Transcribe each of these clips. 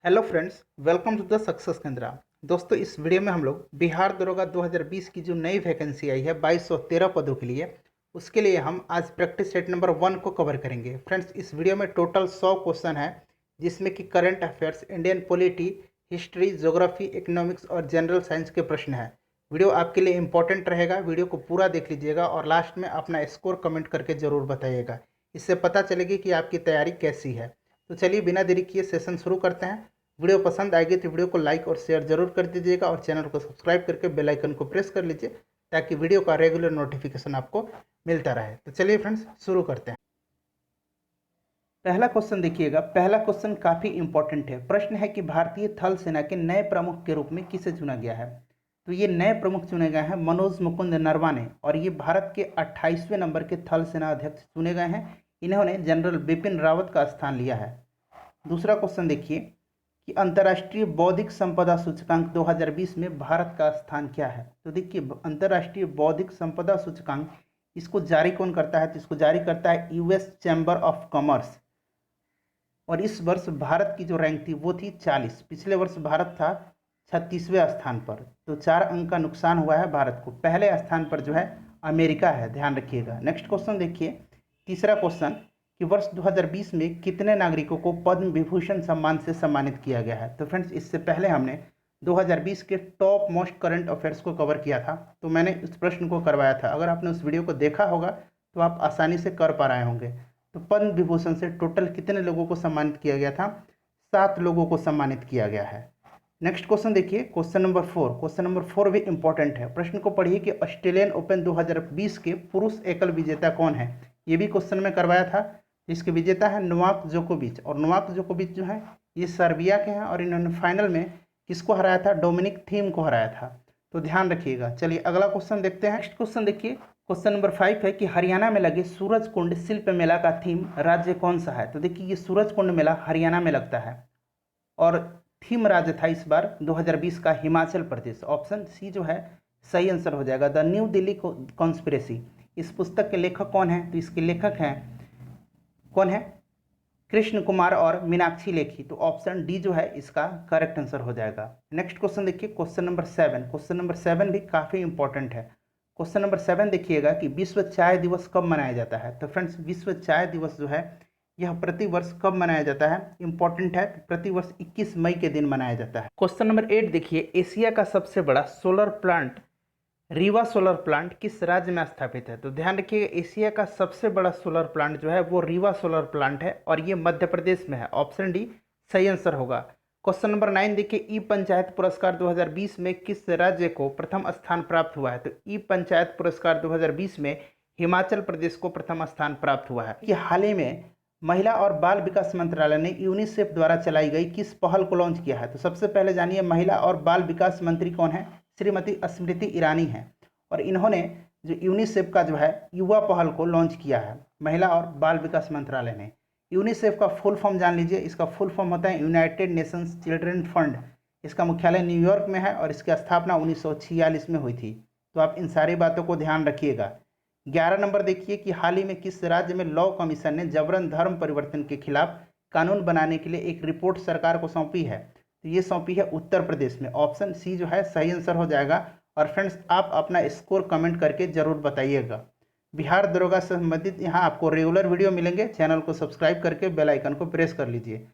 Hello friends, welcome to the success Kendra. दोस्तों, इस video में हम लोग बिहार दरोगा 2020 की जो नई वैकेंसी आई है 2213 पदों के लिए, उसके लिए हम आज प्रैक्टिस सेट नंबर 1 को कवर करेंगे। फ्रेंड्स, इस वीडियो में टोटल 100 क्वेश्चन है, जिसमें कि current affairs, Indian polity, history, geography, economics और जनरल साइंस के प्रश्न हैं। वीडियो आपके लिए इंपॉर्टेंट रहेगा, वीडियो को पूरा देख लीजिएगा और लास्ट में अपना स्कोर कमेंट करके ज़रूर बताइएगा। इससे पता चलेगी कि आपकी तैयारी कैसी है। तो चलिए बिना देरी किए सेशन शुरू करते हैं। वीडियो पसंद आएगी तो वीडियो को लाइक और शेयर जरूर कर दीजिएगा और चैनल को सब्सक्राइब करके बेल आइकन को प्रेस कर लीजिए ताकि वीडियो का रेगुलर नोटिफिकेशन आपको मिलता रहे। तो चलिए फ्रेंड्स शुरू करते हैं। पहला क्वेश्चन देखिएगा। पहला क्वेश्चन काफ़ी इंपॉर्टेंट है। प्रश्न है कि भारतीय थल सेना के नए प्रमुख के रूप में किसे चुना गया है। तो ये नए प्रमुख चुने गए हैं मनोज मुकुंद नरवाने, और ये भारत के 28वें नंबर के थल सेना अध्यक्ष चुने गए हैं। इन्होंने जनरल बिपिन रावत का स्थान लिया है। दूसरा क्वेश्चन देखिए कि अंतर्राष्ट्रीय बौद्धिक संपदा सूचकांक 2020 में भारत का स्थान क्या है। तो देखिए, अंतर्राष्ट्रीय बौद्धिक संपदा सूचकांक इसको जारी कौन करता है, तो इसको जारी करता है यूएस चैम्बर ऑफ कॉमर्स। और इस वर्ष भारत की जो रैंक थी वो थी 40। पिछले वर्ष भारत था 36वें स्थान पर, तो 4 अंक का नुकसान हुआ है भारत को। पहले स्थान पर जो है अमेरिका है, ध्यान रखिएगा। नेक्स्ट क्वेश्चन देखिए, तीसरा क्वेश्चन कि वर्ष 2020 में कितने नागरिकों को पद्म विभूषण सम्मान से सम्मानित किया गया है। तो फ्रेंड्स, इससे पहले हमने 2020 के टॉप मोस्ट करंट अफेयर्स को कवर किया था, तो मैंने इस प्रश्न को करवाया था। अगर आपने उस वीडियो को देखा होगा तो आप आसानी से कर पा रहे होंगे। तो पद्म विभूषण से टोटल कितने लोगों को सम्मानित किया गया था? 7 लोगों को सम्मानित किया गया है। नेक्स्ट क्वेश्चन देखिए, क्वेश्चन नंबर 4। क्वेश्चन नंबर 4 भी इंपॉर्टेंट है। प्रश्न को पढ़िए कि ऑस्ट्रेलियन ओपन 2020 के पुरुष एकल विजेता कौन है। ये भी क्वेश्चन में करवाया था। इसके विजेता है नोवाक जोकोविच, और नोवाक जोकोविच जो है ये सर्बिया के हैं, और इन्होंने फाइनल में किसको हराया था? डोमिनिक थीम को हराया था। तो ध्यान रखिएगा। चलिए अगला क्वेश्चन देखते हैं। नेक्स्ट क्वेश्चन देखिए, क्वेश्चन नंबर 5 है कि हरियाणा में लगे सूरज कुंड शिल्प मेला का थीम राज्य कौन सा है। तो देखिए, ये सूरज कुंड मेला हरियाणा में लगता है, और थीम राज्य था इस बार 2020 का हिमाचल प्रदेश। ऑप्शन सी जो है सही आंसर हो जाएगा। The new Delhi conspiracy. इस पुस्तक के लेखक कौन है? तो इसके लेखक हैं कौन है? कृष्ण कुमार और मीनाक्षी लेखी। तो ऑप्शन डी जो है इसका करेक्ट आंसर हो जाएगा। नेक्स्ट क्वेश्चन देखिए, क्वेश्चन नंबर 7। क्वेश्चन नंबर 7 भी काफ़ी इंपॉर्टेंट है। क्वेश्चन नंबर 7 देखिएगा कि विश्व चाय दिवस कब मनाया जाता है। तो फ्रेंड्स, विश्व चाय दिवस जो है यह प्रतिवर्ष कब मनाया जाता है? इंपॉर्टेंट है, प्रतिवर्ष 21 मई के दिन मनाया जाता है। क्वेश्चन नंबर 8 देखिए, एशिया का सबसे बड़ा solar plant Rewa solar plant किस राज्य में स्थापित है। तो ध्यान रखिएगा, एशिया का सबसे बड़ा सोलर प्लांट जो है वो रीवा सोलर प्लांट है, और ये मध्य प्रदेश में है। ऑप्शन डी सही आंसर होगा। क्वेश्चन नंबर 9 देखिए, ई पंचायत पुरस्कार 2020 में किस राज्य को प्रथम स्थान प्राप्त हुआ है। तो ई पंचायत पुरस्कार 2020 में हिमाचल प्रदेश को प्रथम स्थान प्राप्त हुआ है। कि हाल ही में महिला और बाल विकास मंत्रालय ने यूनिसेफ द्वारा चलाई गई किस पहल को लॉन्च किया है। तो सबसे पहले जानिए, महिला और बाल विकास मंत्री कौन है? श्रीमती स्मृति ईरानी है, और इन्होंने जो यूनिसेफ का जो है युवा पहल को लॉन्च किया है, महिला और बाल विकास मंत्रालय ने। यूनिसेफ का फुल फॉर्म जान लीजिए। इसका फुल फॉर्म होता है यूनाइटेड नेशंस चिल्ड्रन फंड। इसका मुख्यालय न्यूयॉर्क में है, और इसकी स्थापना 1946 में हुई थी। तो आप इन सारी बातों को ध्यान रखिएगा। 11 नंबर देखिए कि हाल ही में किस राज्य में लॉ कमीशन ने जबरन धर्म परिवर्तन के खिलाफ कानून बनाने के लिए एक रिपोर्ट सरकार को सौंपी है। तो ये सौंपी है उत्तर प्रदेश में। ऑप्शन सी जो है सही आंसर हो जाएगा। और फ्रेंड्स, आप अपना स्कोर कमेंट करके जरूर बताइएगा। बिहार दरोगा से संबंधित यहाँ आपको रेगुलर वीडियो मिलेंगे। चैनल को सब्सक्राइब करके बेल आइकन को प्रेस कर लीजिए।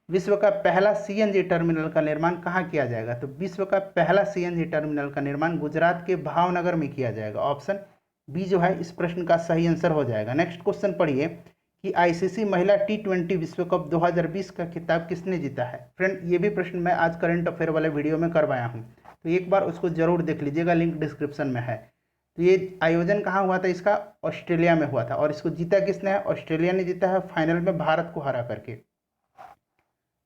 विश्व का पहला सीएनजी टर्मिनल का निर्माण कहाँ किया जाएगा। तो विश्व का पहला सीएनजी टर्मिनल का निर्माण गुजरात के भावनगर में किया जाएगा। ऑप्शन बी जो है इस प्रश्न का सही आंसर हो जाएगा। नेक्स्ट क्वेश्चन पढ़िए कि आईसीसी महिला T20 विश्व कप 2020 का खिताब किसने जीता है। फ्रेंड, ये भी प्रश्न मैं आज करंट अफेयर वाले वीडियो में करवाया हूँ, तो एक बार उसको जरूर देख लीजिएगा, लिंक डिस्क्रिप्शन में है। तो ये आयोजन कहाँ हुआ था? इसका ऑस्ट्रेलिया में हुआ था, और इसको जीता किसने है? ऑस्ट्रेलिया ने जीता है, फाइनल में भारत को हरा करके।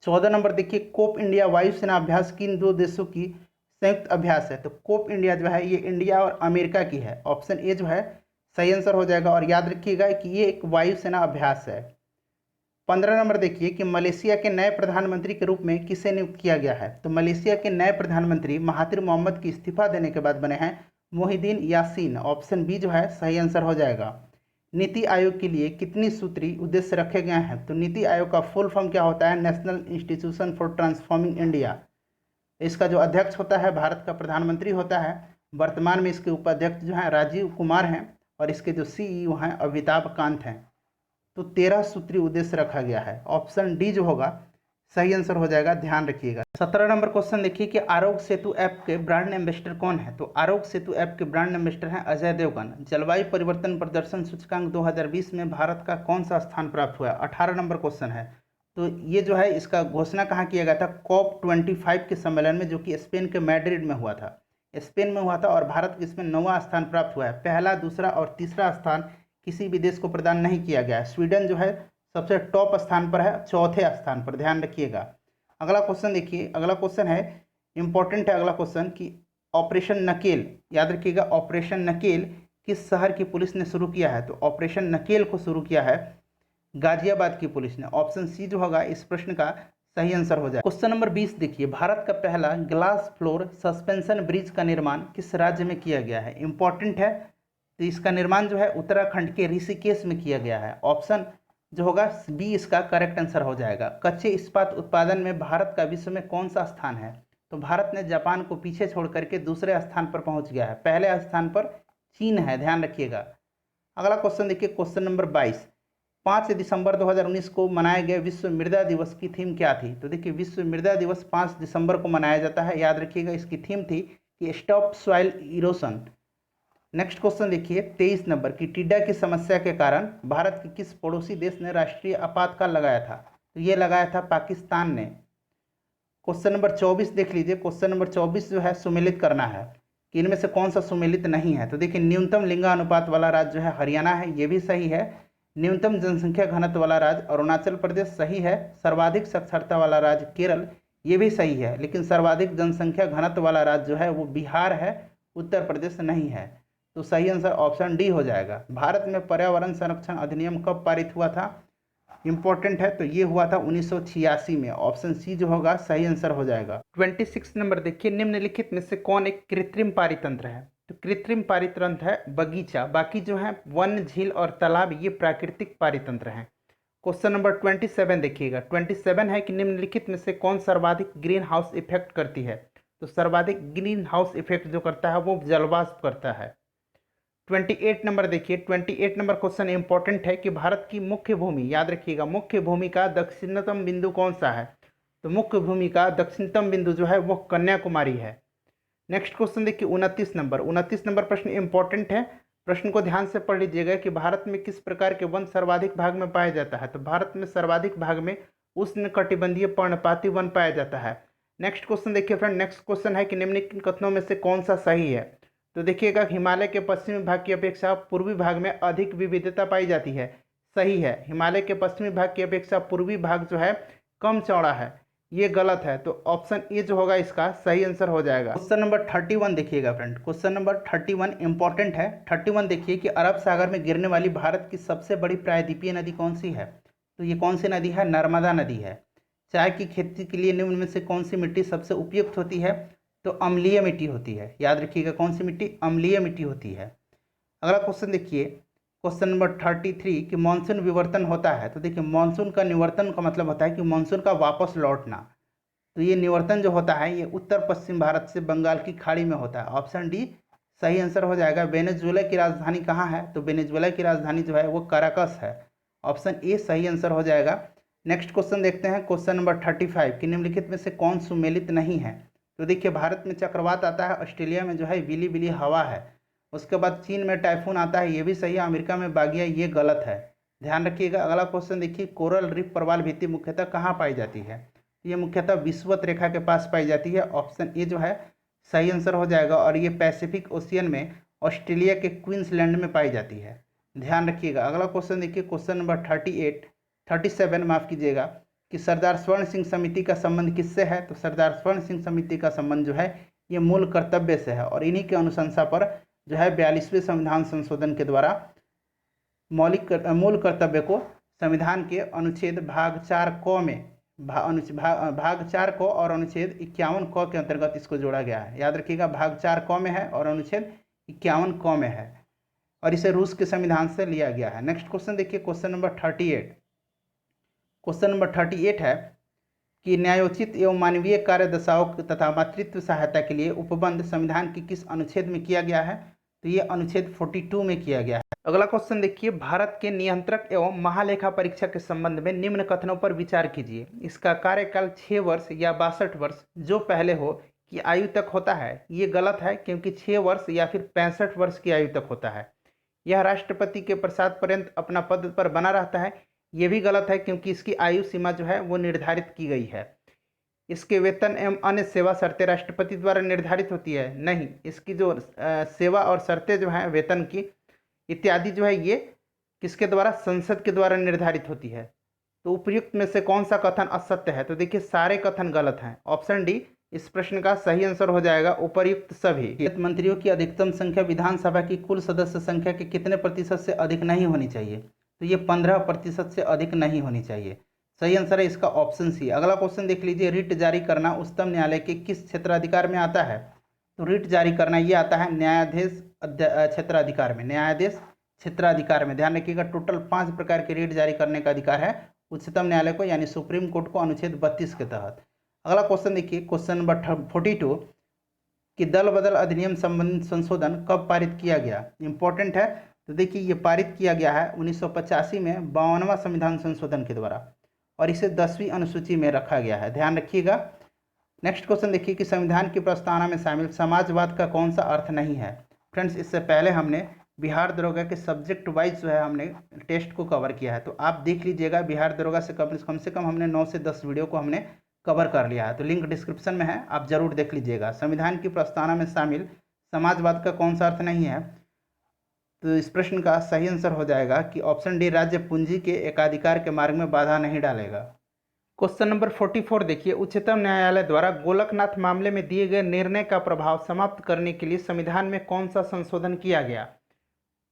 14 नंबर देखिए, कोप इंडिया वायुसेना अभ्यास किन 2 देशों की संयुक्त अभ्यास है। तो कोप इंडिया जो है ये इंडिया और अमेरिका की है। ऑप्शन ए जो है सही आंसर हो जाएगा, और याद रखिएगा कि ये एक वायुसेना अभ्यास है। 15 नंबर देखिए कि मलेशिया के नए प्रधानमंत्री के रूप में किसे नियुक्त किया गया है। तो मलेशिया के नए प्रधानमंत्री महातिर मोहम्मद की इस्तीफा देने के बाद बने हैं मोहिदीन यासीन। ऑप्शन बी जो है सही आंसर हो जाएगा। नीति आयोग के लिए कितनी सूत्री उद्देश्य रखे गए हैं? तो नीति आयोग का फुल फॉर्म क्या होता है? National institution for transforming India. इसका जो अध्यक्ष होता है भारत का प्रधानमंत्री होता है। वर्तमान में इसके उपाध्यक्ष जो हैं राजीव कुमार हैं और इसके जो सीईओ हैं अमिताभ कांत हैं। तो 13 सूत्री उद्देश्य रखा गया है। ऑप्शन डी जो होगा सही आंसर हो जाएगा, ध्यान रखिएगा। 17 नंबर क्वेश्चन देखिए कि आरोग्य सेतु ऐप के ब्रांड एम्बेसडर कौन है? तो आरोग्य सेतु ऐप के ब्रांड एम्बेसडर हैं अजय देवगन। जलवायु परिवर्तन प्रदर्शन सूचकांक 2020 में भारत का कौन सा स्थान प्राप्त हुआ है? 18 नंबर क्वेश्चन है। तो ये जो है इसका घोषणा कहाँ किया गया था? COP25 के सम्मेलन में, जो कि स्पेन के मैड्रिड में हुआ था। स्पेन में हुआ था और भारत को इसमें 9वां स्थान प्राप्त हुआ है। पहला, दूसरा और तीसरा स्थान किसी भी देश को प्रदान नहीं किया गया है। स्वीडन जो है सबसे टॉप स्थान पर है, चौथे स्थान पर, ध्यान रखिएगा। अगला क्वेश्चन देखिए, अगला क्वेश्चन है इंपॉर्टेंट है अगला क्वेश्चन कि ऑपरेशन नकेल, याद रखिएगा, ऑपरेशन नकेल किस शहर की पुलिस ने शुरू किया है? तो ऑपरेशन नकेल को शुरू किया है गाजियाबाद की पुलिस ने। ऑप्शन सी जो होगा इस प्रश्न का सही आंसर हो जाए। क्वेश्चन नंबर 20 देखिए, भारत का पहला ग्लास फ्लोर सस्पेंशन ब्रिज का निर्माण किस राज्य में किया गया है? इंपॉर्टेंट है। तो इसका निर्माण जो है उत्तराखंड के ऋषिकेश में किया गया है। ऑप्शन जो होगा बी इसका करेक्ट आंसर हो जाएगा। कच्चे इस्पात उत्पादन में भारत का विश्व में कौन सा स्थान है? तो भारत ने जापान को पीछे छोड़ करके दूसरे स्थान पर पहुंच गया है। पहले स्थान पर चीन है, ध्यान रखिएगा। अगला क्वेश्चन देखिए, क्वेश्चन नंबर 22, 5 दिसंबर 2019 को मनाए गए विश्व मृदा दिवस की थीम क्या थी? तो देखिए विश्व मृदा दिवस 5 दिसंबर को मनाया जाता है, याद रखिएगा। इसकी थीम थी कि stop soil erosion. Next question देखिए 23 नंबर की टिड्डा की समस्या के कारण भारत के किस पड़ोसी देश ने राष्ट्रीय आपातकाल लगाया था? तो ये लगाया था पाकिस्तान ने। क्वेश्चन नंबर 24 देख लीजिए। क्वेश्चन नंबर 24 जो है सुमेलित करना है कि इनमें से कौन सा सुमेलित नहीं है? तो देखिए न्यूनतम लिंगानुपात वाला राज्य जो है हरियाणा है, ये भी सही है। न्यूनतम जनसंख्या घनत्व वाला राज्य अरुणाचल प्रदेश सही है। सर्वाधिक साक्षरता वाला राज्य केरल, ये भी सही है। लेकिन सर्वाधिक जनसंख्या घनत्व वाला राज्य जो है वो बिहार है, उत्तर प्रदेश नहीं है। तो सही आंसर ऑप्शन डी हो जाएगा। भारत में पर्यावरण संरक्षण अधिनियम कब पारित हुआ था? इंपॉर्टेंट है, तो ये हुआ था 1986 में। ऑप्शन सी जो होगा सही आंसर हो जाएगा। 26 नंबर देखिए, निम्नलिखित में से कौन एक कृत्रिम पारितंत्र है? तो कृत्रिम पारितंत्र है बगीचा, बाकी जो है वन, झील और तालाब ये प्राकृतिक पारितंत्र हैं। क्वेश्चन नंबर 27 देखिएगा। 27 है कि निम्नलिखित में से कौन सर्वाधिक ग्रीन हाउस इफेक्ट करती है? तो सर्वाधिक ग्रीन हाउस इफेक्ट जो करता है वो जलवाष्प करता है। 28 नंबर देखिए। 28 नंबर क्वेश्चन इंपॉर्टेंट है कि भारत की मुख्य भूमि, याद रखिएगा, मुख्य भूमि का दक्षिणतम बिंदु कौन सा है? तो मुख्य भूमि का दक्षिणतम बिंदु जो है वो कन्याकुमारी है। नेक्स्ट क्वेश्चन देखिए 29 नंबर। 29 नंबर प्रश्न इंपॉर्टेंट है, प्रश्न को ध्यान से पढ़ लीजिएगा कि भारत में किस प्रकार के वन सर्वाधिक भाग में पाया जाता है? तो भारत में सर्वाधिक भाग में उष्णकटिबंधीय पर्णपाती वन पाया जाता है। नेक्स्ट क्वेश्चन देखिए फ्रेंड, नेक्स्ट क्वेश्चन है कि निम्नलिखित कथनों में से कौन सा सही है? तो देखिएगा हिमालय के पश्चिमी भाग की अपेक्षा पूर्वी भाग में अधिक विविधता पाई जाती है, सही है। हिमालय के पश्चिमी भाग की अपेक्षा पूर्वी भाग जो है कम चौड़ा है, ये गलत है। तो ऑप्शन ए जो होगा इसका सही आंसर हो जाएगा। क्वेश्चन नंबर 31 देखिएगा फ्रेंड। क्वेश्चन नंबर 31 इंपॉर्टेंट है। 31 देखिए कि अरब सागर में गिरने वाली भारत की सबसे बड़ी प्रायद्वीपीय नदी कौन सी है? तो ये कौन सी नदी है? नर्मदा नदी है। चाय की खेती के लिए निम्न में से कौन सी मिट्टी सबसे उपयुक्त होती है? तो अम्लीय मिट्टी होती है, याद रखिएगा कौन सी मिट्टी? अम्लीय मिट्टी होती है। अगला क्वेश्चन देखिए, क्वेश्चन नंबर 33 कि मानसून विवर्तन होता है। तो देखिए मानसून का निवर्तन का मतलब होता है कि मानसून का वापस लौटना। तो ये निवर्तन जो होता है ये उत्तर पश्चिम भारत से बंगाल की खाड़ी में होता है। ऑप्शन डी सही आंसर हो जाएगा। वेनेजुएला की राजधानी कहाँ है? तो वेनेजुएला की राजधानी जो है वो काराकस है। ऑप्शन ए सही आंसर हो जाएगा। नेक्स्ट क्वेश्चन देखते हैं, क्वेश्चन नंबर 35 कि निम्नलिखित में से कौन सुमेलित नहीं है? तो देखिए भारत में चक्रवात आता है, ऑस्ट्रेलिया में जो है विली विली हवा है, उसके बाद चीन में टाइफून आता है, ये भी सही है। अमेरिका में बागिया, ये गलत है, ध्यान रखिएगा। अगला क्वेश्चन देखिए, कोरल रीफ प्रवाल भित्ति मुख्यतः कहाँ पाई जाती है? ये मुख्यतः विषुवत रेखा के पास पाई जाती है। ऑप्शन ए जो है सही आंसर हो जाएगा और ये पैसिफिक ओशियन में ऑस्ट्रेलिया के क्वींसलैंड में पाई जाती है, ध्यान रखिएगा। अगला क्वेश्चन देखिए, क्वेश्चन नंबर 37 माफ़ कीजिएगा कि सरदार स्वर्ण सिंह समिति का संबंध किससे है? तो सरदार स्वर्ण सिंह समिति का संबंध जो है ये मूल कर्तव्य से है और इन्हीं के अनुशंसा पर जो है 42वें संविधान संशोधन के द्वारा मूल कर्तव्य को संविधान के अनुच्छेद भाग 4 क में भाग 4 क और अनुच्छेद 51 क के अंतर्गत इसको जोड़ा गया है। याद रखिएगा भाग 4 क में है और अनुच्छेद 51 क में है। और इसे रूस के संविधान से लिया गया है। नेक्स्ट क्वेश्चन देखिए, क्वेश्चन नंबर 38। क्वेश्चन नंबर 38 है कि न्यायोचित एवं मानवीय कार्य दशाओं तथा मातृत्व सहायता के लिए उपबंध संविधान के किस अनुच्छेद में किया गया है? तो ये अनुच्छेद 42 में किया गया है। अगला क्वेश्चन देखिए, भारत के नियंत्रक एवं महालेखा परीक्षक के संबंध में निम्न कथनों पर विचार कीजिए। इसका कार्यकाल 6 वर्ष या 62 वर्ष जो पहले हो की आयु तक होता है, ये गलत है क्योंकि 6 वर्ष या फिर 65 वर्ष की आयु तक होता है। यह राष्ट्रपति के प्रसाद पर्यंत अपना पद पर बना रहता है, ये भी गलत है क्योंकि इसकी आयु सीमा जो है वो निर्धारित की गई है। इसके वेतन एवं अन्य सेवा शर्तें राष्ट्रपति द्वारा निर्धारित होती है, नहीं, इसकी जो सेवा और शर्तें जो हैं वेतन की इत्यादि जो है ये किसके द्वारा? संसद के द्वारा निर्धारित होती है। तो उपयुक्त में से कौन सा कथन असत्य है? तो देखिए सारे कथन गलत हैं। ऑप्शन डी इस प्रश्न का सही आंसर हो जाएगा, उपर्युक्त सभी। मंत्रियों की अधिकतम संख्या विधानसभा की कुल सदस्य संख्या के कितने प्रतिशत से अधिक नहीं होनी चाहिए? तो ये 15% से अधिक नहीं होनी चाहिए। सही आंसर है इसका ऑप्शन सी। अगला क्वेश्चन देख लीजिए, रिट जारी करना उच्चतम न्यायालय के किस क्षेत्राधिकार में आता है? तो रिट जारी करना ये आता है न्यायाधीश क्षेत्राधिकार में। न्यायाधीश क्षेत्राधिकार में ध्यान रखिएगा, टोटल 5 प्रकार के रिट जारी करने का अधिकार है उच्चतम न्यायालय को, यानी सुप्रीम कोर्ट को, अनुच्छेद 32 के तहत। अगला क्वेश्चन देखिए, क्वेश्चन नंबर 42 कि दल बदल अधिनियम संबंधी संशोधन कब पारित किया गया? इंपॉर्टेंट है। तो देखिए ये पारित किया गया है 1985 में 52वां संविधान संशोधन के द्वारा, और इसे 10वीं अनुसूची में रखा गया है, ध्यान रखिएगा। नेक्स्ट क्वेश्चन देखिए कि संविधान की प्रस्तावना में शामिल समाजवाद का कौन सा अर्थ नहीं है? फ्रेंड्स इससे पहले हमने बिहार दरोगा के सब्जेक्ट वाइज जो है हमने टेस्ट को कवर किया है, तो आप देख लीजिएगा। बिहार दरोगा से कम से कम हमने 9 से 10 वीडियो को हमने कवर कर लिया है, तो लिंक डिस्क्रिप्शन में है, आप जरूर देख लीजिएगा। संविधान की प्रस्तावना में शामिल समाजवाद का कौन सा अर्थ नहीं है? तो इस प्रश्न का सही आंसर हो जाएगा कि ऑप्शन डी राज्य पूंजी के एकाधिकार के मार्ग में बाधा नहीं डालेगा। क्वेश्चन नंबर 44 देखिए, उच्चतम न्यायालय द्वारा गोलकनाथ मामले में दिए गए निर्णय का प्रभाव समाप्त करने के लिए संविधान में कौन सा संशोधन किया गया?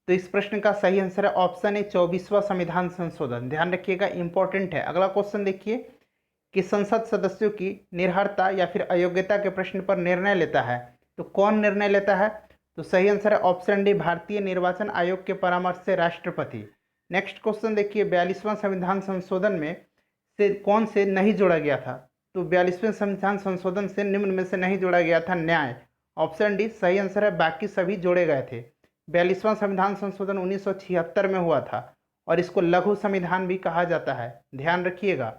तो इस प्रश्न का सही आंसर है ऑप्शन ए 24वां संविधान संशोधन, ध्यान रखिएगा, इंपॉर्टेंट है। अगला क्वेश्चन देखिए कि संसद सदस्यों की निर्भरता या फिर अयोग्यता के प्रश्न पर निर्णय लेता है, तो कौन निर्णय लेता है? तो सही आंसर है ऑप्शन डी भारतीय निर्वाचन आयोग के परामर्श से राष्ट्रपति। नेक्स्ट क्वेश्चन देखिए, 42वां संविधान संशोधन में से कौन से नहीं जोड़ा गया था? तो 42वें संविधान संशोधन से निम्न में से नहीं जोड़ा गया था न्याय। ऑप्शन डी सही आंसर है, बाकी सभी जोड़े गए थे। 42वां संविधान संशोधन 1976 में हुआ था और इसको लघु संविधान भी कहा जाता है, ध्यान रखिएगा।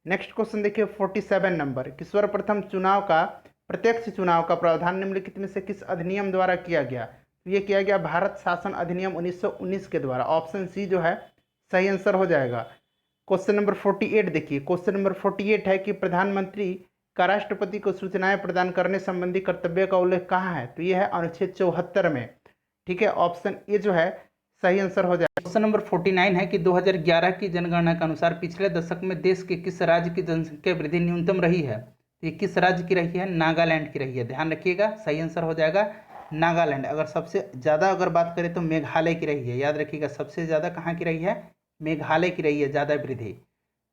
नेक्स्ट क्वेश्चन देखिए 47 नंबर कि सर्वप्रथम चुनाव का प्रत्यक्ष चुनाव का प्रावधान निम्नलिखित में से किस अधिनियम द्वारा किया गया? तो ये किया गया भारत शासन अधिनियम 1919 के द्वारा। ऑप्शन सी जो है सही आंसर हो जाएगा। क्वेश्चन नंबर 48 देखिए, क्वेश्चन नंबर 48 है कि प्रधानमंत्री का राष्ट्रपति को सूचनाएं प्रदान करने संबंधी कर्तव्य का उल्लेख कहाँ है? तो ये है अनुच्छेद 74 में, ठीक है। ऑप्शन ए जो है सही आंसर हो जाएगा। क्वेश्चन नंबर 49 है कि 2011 की जनगणना के अनुसार पिछले दशक में देश के किस राज्य की जनसंख्या वृद्धि न्यूनतम रही है? तो ये किस राज्य की रही है? नागालैंड की रही है, ध्यान रखिएगा, सही आंसर हो जाएगा नागालैंड। अगर सबसे ज़्यादा अगर बात करें तो मेघालय की रही है, याद रखिएगा, सबसे ज़्यादा कहाँ की रही है? मेघालय की रही है ज़्यादा वृद्धि।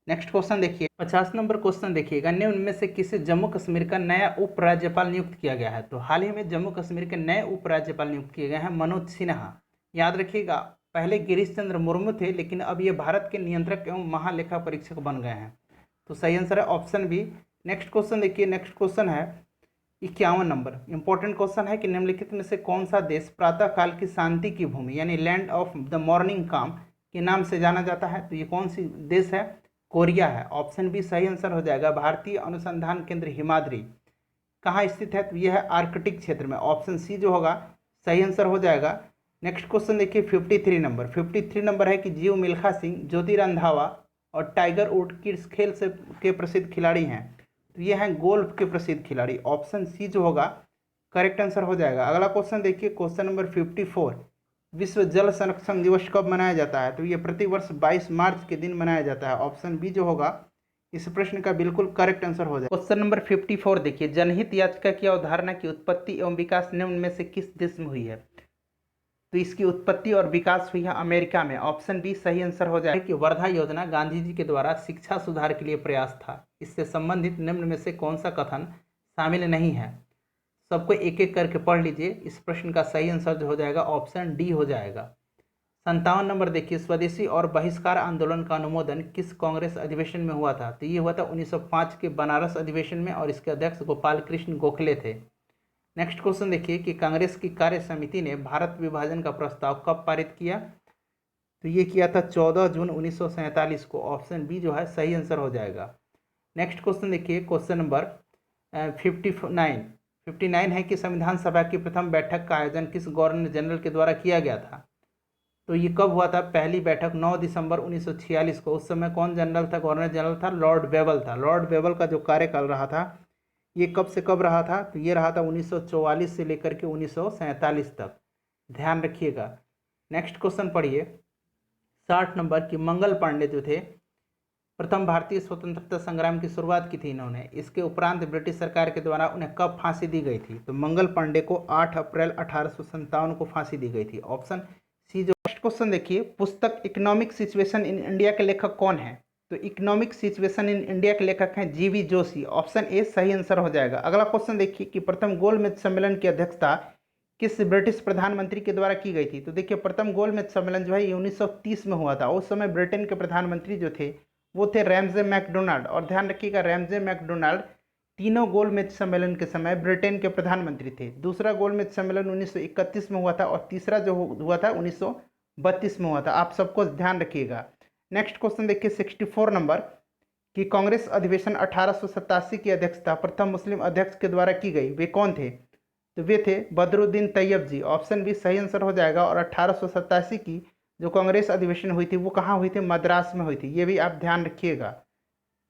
नेक्स्ट क्वेश्चन देखिए 50 नंबर क्वेश्चन देखिएगा, निम्न में से किसे जम्मू कश्मीर का नया उपराज्यपाल नियुक्त किया गया है? तो हाल ही में जम्मू कश्मीर के नए उपराज्यपाल नियुक्त किए गए हैं मनोज सिन्हा। याद रखिएगा पहले गिरीश चंद्र मुर्मू थे, लेकिन अब ये भारत के नियंत्रक एवं महालेखा परीक्षक बन गए हैं, तो सही आंसर है ऑप्शन बी। नेक्स्ट क्वेश्चन देखिए, नेक्स्ट क्वेश्चन है 51 नंबर, इंपॉर्टेंट क्वेश्चन है कि निम्नलिखित में से कौन सा देश प्रातःकाल की शांति की भूमि यानी लैंड ऑफ द मॉर्निंग काम के नाम से जाना जाता है? तो ये कौन सी देश है? कोरिया है। ऑप्शन बी सही आंसर हो जाएगा। भारतीय अनुसंधान केंद्र हिमाद्री कहाँ स्थित है? तो यह है आर्कटिक क्षेत्र में। ऑप्शन सी जो होगा सही आंसर हो जाएगा। नेक्स्ट क्वेश्चन देखिए 53 नंबर, 53 नंबर है कि जीव मिल्खा सिंह, ज्योति रंधावा और टाइगर वुड किस खेल से के प्रसिद्ध खिलाड़ी हैं? तो ये हैं गोल्फ के प्रसिद्ध खिलाड़ी। ऑप्शन सी जो होगा करेक्ट आंसर हो जाएगा। अगला क्वेश्चन देखिए क्वेश्चन नंबर 54, विश्व जल संरक्षण दिवस कब मनाया जाता है? तो ये प्रतिवर्ष 22 मार्च के दिन मनाया जाता है। ऑप्शन बी जो होगा इस प्रश्न का बिल्कुल करेक्ट आंसर हो जाएगा। क्वेश्चन नंबर 54 देखिए, जनहित याचिका की अवधारणा की उत्पत्ति एवं विकास निम्न में से किस देश में हुई है? तो इसकी उत्पत्ति और विकास हुई है अमेरिका में। ऑप्शन बी सही आंसर हो जाएगा कि वर्धा योजना गांधी जी के द्वारा शिक्षा सुधार के लिए प्रयास था। इससे संबंधित निम्न में से कौन सा कथन शामिल नहीं है? सबको एक एक करके पढ़ लीजिए। इस प्रश्न का सही आंसर जो हो जाएगा ऑप्शन डी हो जाएगा। 57 नंबर देखिए, स्वदेशी और बहिष्कार आंदोलन का अनुमोदन किस कांग्रेस अधिवेशन में हुआ था? तो ये हुआ था 1905 के बनारस अधिवेशन में, और इसके अध्यक्ष गोपाल कृष्ण गोखले थे। नेक्स्ट क्वेश्चन देखिए कि कांग्रेस की कार्य समिति ने भारत विभाजन का प्रस्ताव कब पारित किया? तो ये किया था 14 जून 1947 को। ऑप्शन बी जो है सही आंसर हो जाएगा। नेक्स्ट क्वेश्चन देखिए, क्वेश्चन नंबर 59 है कि संविधान सभा की प्रथम बैठक का आयोजन किस गवर्नर जनरल के द्वारा किया गया था? तो ये कब हुआ था? पहली बैठक 9 दिसंबर 1946 को। उस समय कौन जनरल था? गवर्नर जनरल था लॉर्ड बेवल था। लॉर्ड बेवल का जो कार्यकाल रहा था ये कब से कब रहा था? तो ये रहा था 1944 से लेकर के 1947 तक, ध्यान रखिएगा। नेक्स्ट क्वेश्चन पढ़िए 60 नंबर की, मंगल पांडे जो थे प्रथम भारतीय स्वतंत्रता संग्राम की शुरुआत की थी इन्होंने। इसके उपरांत ब्रिटिश सरकार के द्वारा उन्हें कब फांसी दी गई थी? तो मंगल पांडे को 8 अप्रैल 1857 को फांसी दी गई थी। ऑप्शन सी जो। नेक्स्ट क्वेश्चन देखिए, पुस्तक इकोनॉमिक सिचुएशन इन इंडिया के लेखक कौन है? तो इकोनॉमिक सिचुएशन इन इंडिया के लेखक हैं जीवी जोशी। ऑप्शन ए सही आंसर हो जाएगा। अगला क्वेश्चन देखिए कि प्रथम गोलमेज सम्मेलन की अध्यक्षता किस ब्रिटिश प्रधानमंत्री के द्वारा की गई थी? तो देखिए प्रथम गोलमेज सम्मेलन जो है ये 1930 में हुआ था। उस समय ब्रिटेन के प्रधानमंत्री जो थे वो थे रैमजे मैकडोनाल्ड। और ध्यान रखिएगा रैमजे मैकडोनाल्ड तीनों गोलमेज सम्मेलन के समय ब्रिटेन के प्रधानमंत्री थे। दूसरा गोलमेज सम्मेलन 1931 में हुआ था और तीसरा जो हुआ था 1932 में हुआ था। आप सबको ध्यान रखिएगा। नेक्स्ट क्वेश्चन देखिए 64 नंबर कि कांग्रेस अधिवेशन 1887 की अध्यक्षता प्रथम मुस्लिम अध्यक्ष के द्वारा की गई, वे कौन थे? तो वे थे बदरुद्दीन तैयब जी। ऑप्शन बी सही आंसर हो जाएगा। और 1887 की जो कांग्रेस अधिवेशन हुई थी वो कहाँ हुई थी? मद्रास में हुई थी। ये भी आप ध्यान रखिएगा।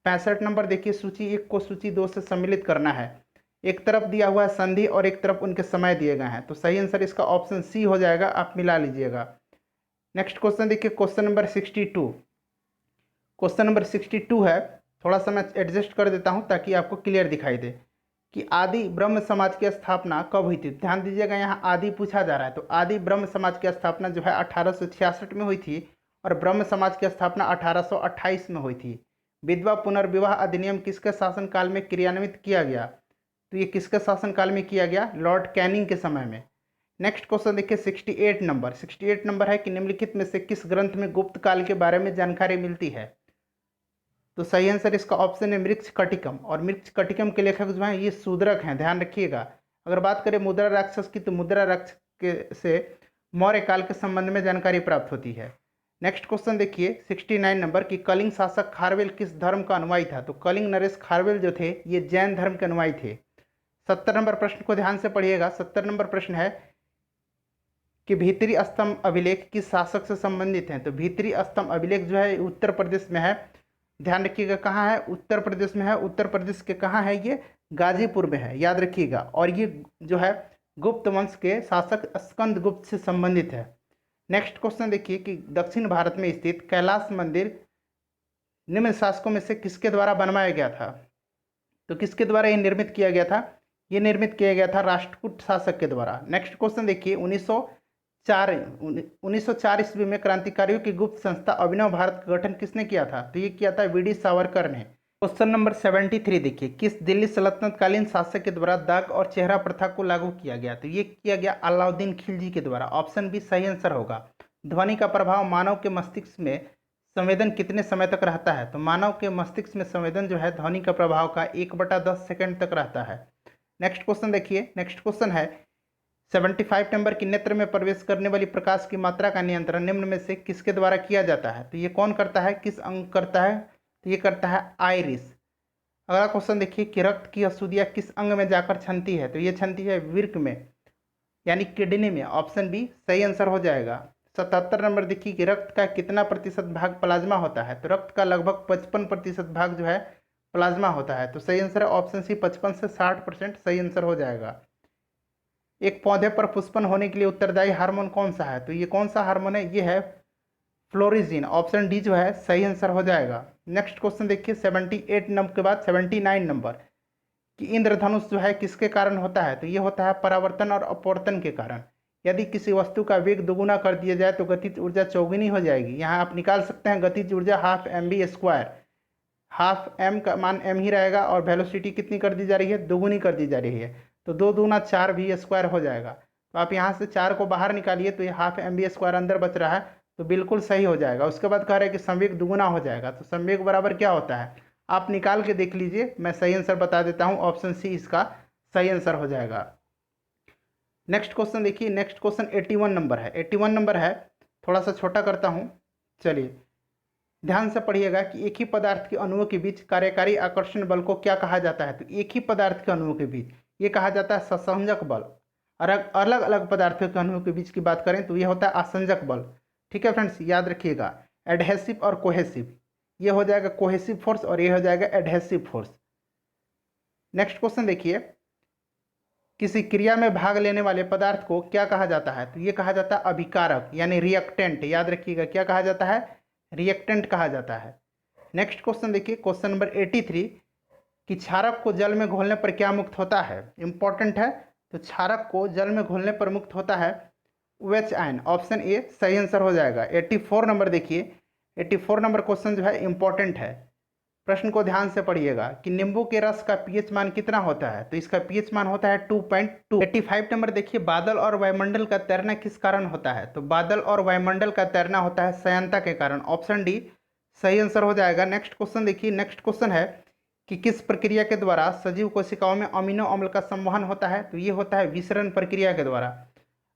65 नंबर देखिए, सूची 1 को सूची 2 से सम्मिलित करना है। एक तरफ दिया हुआ है संधि और एक तरफ उनके समय दिए गए हैं। तो सही आंसर इसका ऑप्शन सी हो जाएगा, आप मिला लीजिएगा। नेक्स्ट क्वेश्चन देखिए, क्वेश्चन नंबर 62। क्वेश्चन नंबर 62 है, थोड़ा सा मैं एडजस्ट कर देता हूं ताकि आपको क्लियर दिखाई दे कि आदि ब्रह्म समाज की स्थापना कब हुई थी। ध्यान दीजिएगा यहाँ आदि पूछा जा रहा है। तो आदि ब्रह्म समाज की स्थापना जो है 1866 में हुई थी और ब्रह्म समाज की स्थापना 1828 में हुई थी। विधवा पुनर्विवाह अधिनियम किसके शासनकाल में क्रियान्वित किया गया? तो ये किसके शासनकाल में किया गया? लॉर्ड कैनिंग के समय में। नेक्स्ट क्वेश्चन देखिए 68 नंबर है कि निम्नलिखित में से किस ग्रंथ में गुप्त काल के बारे में जानकारी मिलती है? तो सही आंसर इसका ऑप्शन है मृक्ष कटिकम। और मृक्ष कटिकम के लेखक जो हैं ये शूद्रक हैं, ध्यान रखिएगा। अगर बात करें मुद्रा राक्षस की, तो मुद्रा राक्षस के से मौर्य काल के संबंध में जानकारी प्राप्त होती है। नेक्स्ट क्वेश्चन देखिए 69 नंबर की, कलिंग शासक खारवेल किस धर्म का अनुयायी था? तो कलिंग नरेश खारवेल जो थे ये जैन धर्म के अनुयायी थे। 70 नंबर प्रश्न को ध्यान से पढ़िएगा। 70 नंबर प्रश्न है कि भीतरी स्तंभ अभिलेख किस शासक से संबंधित हैं? तो भीतरी स्तंभ अभिलेख जो है उत्तर प्रदेश में है। ध्यान रखिएगा कहाँ है? उत्तर प्रदेश में है। उत्तर प्रदेश के कहाँ है? ये गाजीपुर में है, याद रखिएगा। और ये जो है गुप्त वंश के शासक स्कंद गुप्त से संबंधित है। नेक्स्ट क्वेश्चन देखिए कि दक्षिण भारत में स्थित कैलाश मंदिर निम्न शासकों में से किसके द्वारा बनवाया गया था? तो किसके द्वारा ये निर्मित किया गया था? ये निर्मित किया गया था राष्ट्रकूट शासक के द्वारा। नेक्स्ट क्वेश्चन देखिए 1904 ईस्वी में क्रांतिकारियों की गुप्त संस्था अभिनव भारत का गठन किसने किया था? तो ये किया था वीडी सावरकर ने। क्वेश्चन नंबर 73 देखिए, किस दिल्ली सल्तनत कालीन शासक के द्वारा दाग और चेहरा प्रथा को लागू किया गया? तो ये किया गया अलाउद्दीन खिलजी के द्वारा। ऑप्शन बी सही आंसर होगा। ध्वनि का प्रभाव मानव के मस्तिष्क में संवेदन कितने समय तक रहता है? तो मानव के मस्तिष्क में संवेदन जो है ध्वनि का प्रभाव का 1/10 सेकंड तक रहता है। नेक्स्ट क्वेश्चन देखिए, नेक्स्ट क्वेश्चन है 75 नंबर की, नेत्र में प्रवेश करने वाली प्रकाश की मात्रा का नियंत्रण निम्न में से किसके द्वारा किया जाता है? तो ये कौन करता है, किस अंग करता है? तो ये करता है आइरिस। अगला क्वेश्चन देखिए कि रक्त की अशुद्धियाँ किस अंग में जाकर छनती है? तो ये छनती है वृक्क में, यानी किडनी में। ऑप्शन बी सही आंसर हो जाएगा। 77 नंबर देखिए कि रक्त का कितना प्रतिशत भाग प्लाज्मा होता है? तो रक्त का लगभग 55% भाग जो है प्लाज्मा होता है। तो सही आंसर है ऑप्शन सी 55 से 60% सही आंसर हो जाएगा। एक पौधे पर पुष्पन होने के लिए उत्तरदायी हार्मोन कौन सा है? तो ये कौन सा हार्मोन है? ये है फ्लोरिजिन। ऑप्शन डी जो है सही आंसर हो जाएगा। नेक्स्ट क्वेश्चन देखिए 78 नंबर के बाद 79 नंबर कि इंद्रधनुष जो है किसके कारण होता है? तो ये होता है परावर्तन और अपवर्तन के कारण। यदि किसी वस्तु का वेग दोगुना कर दिया जाए तो गतिज ऊर्जा चौगुनी हो जाएगी। यहाँ आप निकाल सकते हैं गतिज ऊर्जा हाफ mv²। हाफ m का मान m ही रहेगा और वेलोसिटी कितनी कर दी जा रही है? दोगुनी कर दी जा रही है। तो 2 दूना 4 वी स्क्वायर हो जाएगा। तो आप यहाँ से 4 को बाहर निकालिए तो ये हाफ एम वी स्क्वायर अंदर बच रहा है, तो बिल्कुल सही हो जाएगा। उसके बाद कह रहे हैं कि संवेग दुगुना हो जाएगा, तो संवेग बराबर क्या होता है, आप निकाल के देख लीजिए, मैं सही आंसर बता देता हूँ, ऑप्शन सी इसका सही आंसर हो जाएगा। नेक्स्ट क्वेश्चन देखिए, नेक्स्ट क्वेश्चन 81 नंबर है, 81 नंबर है, थोड़ा सा छोटा करता हूँ। चलिए ध्यान से पढ़िएगा कि एक ही पदार्थ के अणुओं के बीच कार्यकारी आकर्षण बल को क्या कहा जाता है। तो एक ही पदार्थ के अणुओं के बीच ये कहा जाता है ससंजक बल, और अलग अलग पदार्थों के अणुओं के बीच की बात करें तो ये होता है आसंजक बल। ठीक है फ्रेंड्स, याद रखिएगा, एडहेसिव और कोहेसिव, ये हो जाएगा कोहेसिव फोर्स और ये हो जाएगा एडहेसिव फोर्स। नेक्स्ट क्वेश्चन देखिए, किसी क्रिया में भाग लेने वाले पदार्थ को क्या कहा जाता है। तो ये कहा जाता है अभिकारक यानी रिएक्टेंट, याद रखिएगा क्या कहा जाता है, रिएक्टेंट कहा जाता है। नेक्स्ट क्वेश्चन देखिए, क्वेश्चन नंबर 83, कि क्षारक को जल में घोलने पर क्या मुक्त होता है, इंपॉर्टेंट है। तो क्षारक को जल में घोलने पर मुक्त होता है OH आयन, ऑप्शन ए सही आंसर हो जाएगा। 84 नंबर देखिए, 84 नंबर क्वेश्चन जो है इंपॉर्टेंट है, प्रश्न को ध्यान से पढ़िएगा कि नींबू के रस का पीएच मान कितना होता है। तो इसका पीएच मान होता है 2.2। 85 नंबर देखिए, बादल और वायुमंडल का तैरना किस कारण होता है। तो बादल और वायुमंडल का तैरना होता है श्यानता के कारण, ऑप्शन डी सही आंसर हो जाएगा। नेक्स्ट क्वेश्चन देखिए, नेक्स्ट क्वेश्चन है कि किस प्रक्रिया के द्वारा सजीव कोशिकाओं में अमीनो अम्ल का संवहन होता है। तो ये होता है विसरण प्रक्रिया के द्वारा।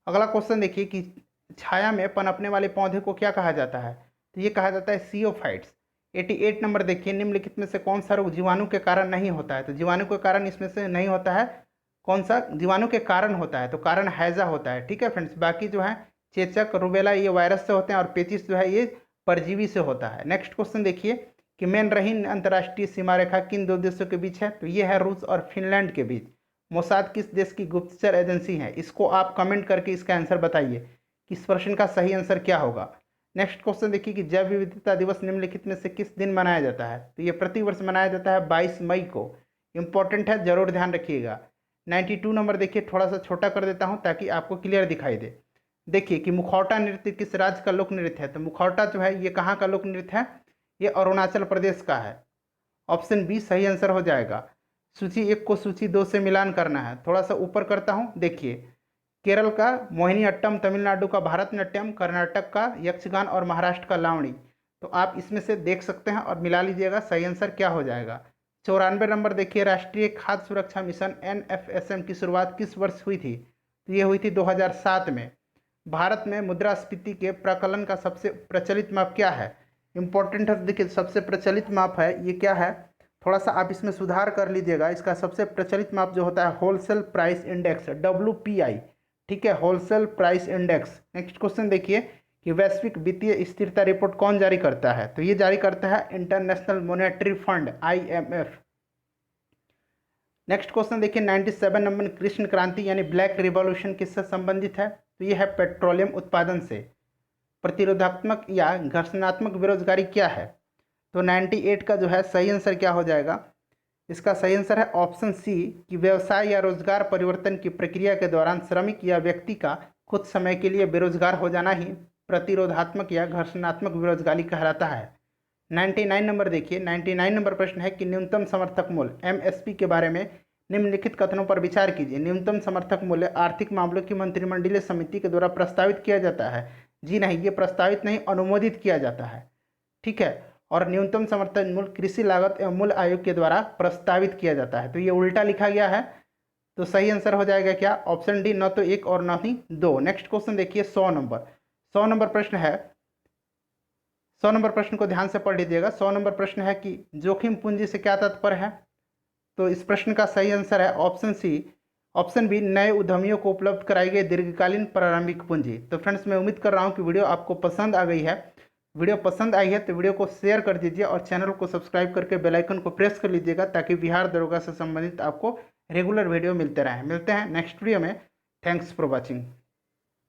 अगला क्वेश्चन देखिए कि छाया में पनपने वाले पौधे को क्या कहा जाता है। तो ये कहा जाता है सीओफाइट्स। 88 नंबर देखिए, निम्नलिखित में से कौन सा रोग जीवाणु के कारण नहीं होता है। तो जीवाणु के कारण इसमें से नहीं होता है, कौन सा जीवाणु के कारण होता है, तो कारण हैजा होता है। ठीक है फ्रेंड्स, बाकी जो है चेचक, रुबेला ये वायरस से होते हैं, और पेचिस जो है ये परजीवी से होता है। नेक्स्ट क्वेश्चन देखिए कि मेनरहीन अंतर्राष्ट्रीय सीमा रेखा किन दो देशों के बीच है। तो ये है रूस और फिनलैंड के बीच। मोसाद किस देश की गुप्तचर एजेंसी है। इसको आप कमेंट करके इसका आंसर बताइए कि इस प्रश्न का सही आंसर क्या होगा। नेक्स्ट क्वेश्चन देखिए कि जैव विविधता दिवस निम्नलिखित में से किस दिन मनाया जाता है। तो ये प्रतिवर्ष मनाया जाता है 22 मई को, इंपॉर्टेंट है, जरूर ध्यान रखिएगा। 92 नंबर देखिए, थोड़ा सा छोटा कर देता हूँ ताकि आपको क्लियर दिखाई दे। देखिए कि मुखौटा नृत्य किस राज्य का लोक नृत्य है। तो मुखौटा जो है ये कहाँ का लोक नृत्य है, ये अरुणाचल प्रदेश का है, ऑप्शन बी सही आंसर हो जाएगा। सूची 1 को सूची 2 से मिलान करना है, थोड़ा सा ऊपर करता हूँ। देखिए केरल का मोहिनी अट्टम, तमिलनाडु का भारतनाट्यम, कर्नाटक का यक्षगान और महाराष्ट्र का लावणी। तो आप इसमें से देख सकते हैं और मिला लीजिएगा, सही आंसर क्या हो जाएगा। 94 नंबर देखिए, राष्ट्रीय खाद्य सुरक्षा मिशन NFSM की शुरुआत किस वर्ष हुई थी। तो ये हुई थी 2007 में। भारत में मुद्रास्फीति के प्राकलन का सबसे प्रचलित माप क्या है, इंपॉर्टेंट है। देखिए सबसे प्रचलित माप है ये क्या है, थोड़ा सा आप इसमें सुधार कर लीजिएगा। इसका सबसे प्रचलित माप जो होता है होलसेल प्राइस इंडेक्स, WPI। ठीक है, wholesale price index. Next question देखिए कि वैश्विक वित्तीय स्थिरता रिपोर्ट कौन जारी करता है। तो ये जारी करता है international monetary fund, IMF। Next question देखिए 97 नंबर, कृष्ण क्रांति यानी ब्लैक रिवॉल्यूशन किससे संबंधित है। तो ये है पेट्रोलियम उत्पादन से। प्रतिरोधात्मक या घर्षणात्मक बेरोजगारी क्या है। तो 98 का जो है सही आंसर क्या हो जाएगा, इसका सही आंसर है ऑप्शन सी कि व्यवसाय या रोजगार परिवर्तन की प्रक्रिया के दौरान श्रमिक या व्यक्ति का कुछ समय के लिए बेरोजगार हो जाना ही प्रतिरोधात्मक या घर्षणात्मक बेरोजगारी कहलाता है। 99 नंबर देखिए, 99 नंबर प्रश्न है कि न्यूनतम समर्थक मूल्य MSP के बारे में निम्नलिखित कथनों पर विचार कीजिए। न्यूनतम समर्थक मूल्य आर्थिक मामलों की मंत्रिमंडलीय समिति के द्वारा प्रस्तावित किया जाता है। जी नहीं, ये प्रस्तावित नहीं, अनुमोदित किया जाता है। ठीक है, और न्यूनतम समर्थन मूल्य कृषि लागत एवं मूल्य आयोग के द्वारा प्रस्तावित किया जाता है। तो ये उल्टा लिखा गया है, तो सही आंसर हो जाएगा क्या, ऑप्शन डी, न तो 1 और न ही 2। नेक्स्ट क्वेश्चन देखिए 100 नंबर, 100 नंबर प्रश्न है। 100 नंबर प्रश्न को ध्यान से पढ़ लीजिएगा। 100 नंबर प्रश्न है कि जोखिम पूंजी से क्या तात्पर्य है। तो इस प्रश्न का सही आंसर है ऑप्शन सी, ऑप्शन बी, नए उद्यमियों को उपलब्ध कराई गई दीर्घकालीन प्रारंभिक पूंजी। तो फ्रेंड्स मैं उम्मीद कर रहा हूँ कि वीडियो आपको पसंद आ गई है। वीडियो पसंद आई है तो वीडियो को शेयर कर दीजिए और चैनल को सब्सक्राइब करके बेल आइकन को प्रेस कर लीजिएगा ताकि बिहार दरोगा से संबंधित आपको रेगुलर वीडियो मिलते रहें। मिलते हैं नेक्स्ट वीडियो में। Thanks for watching.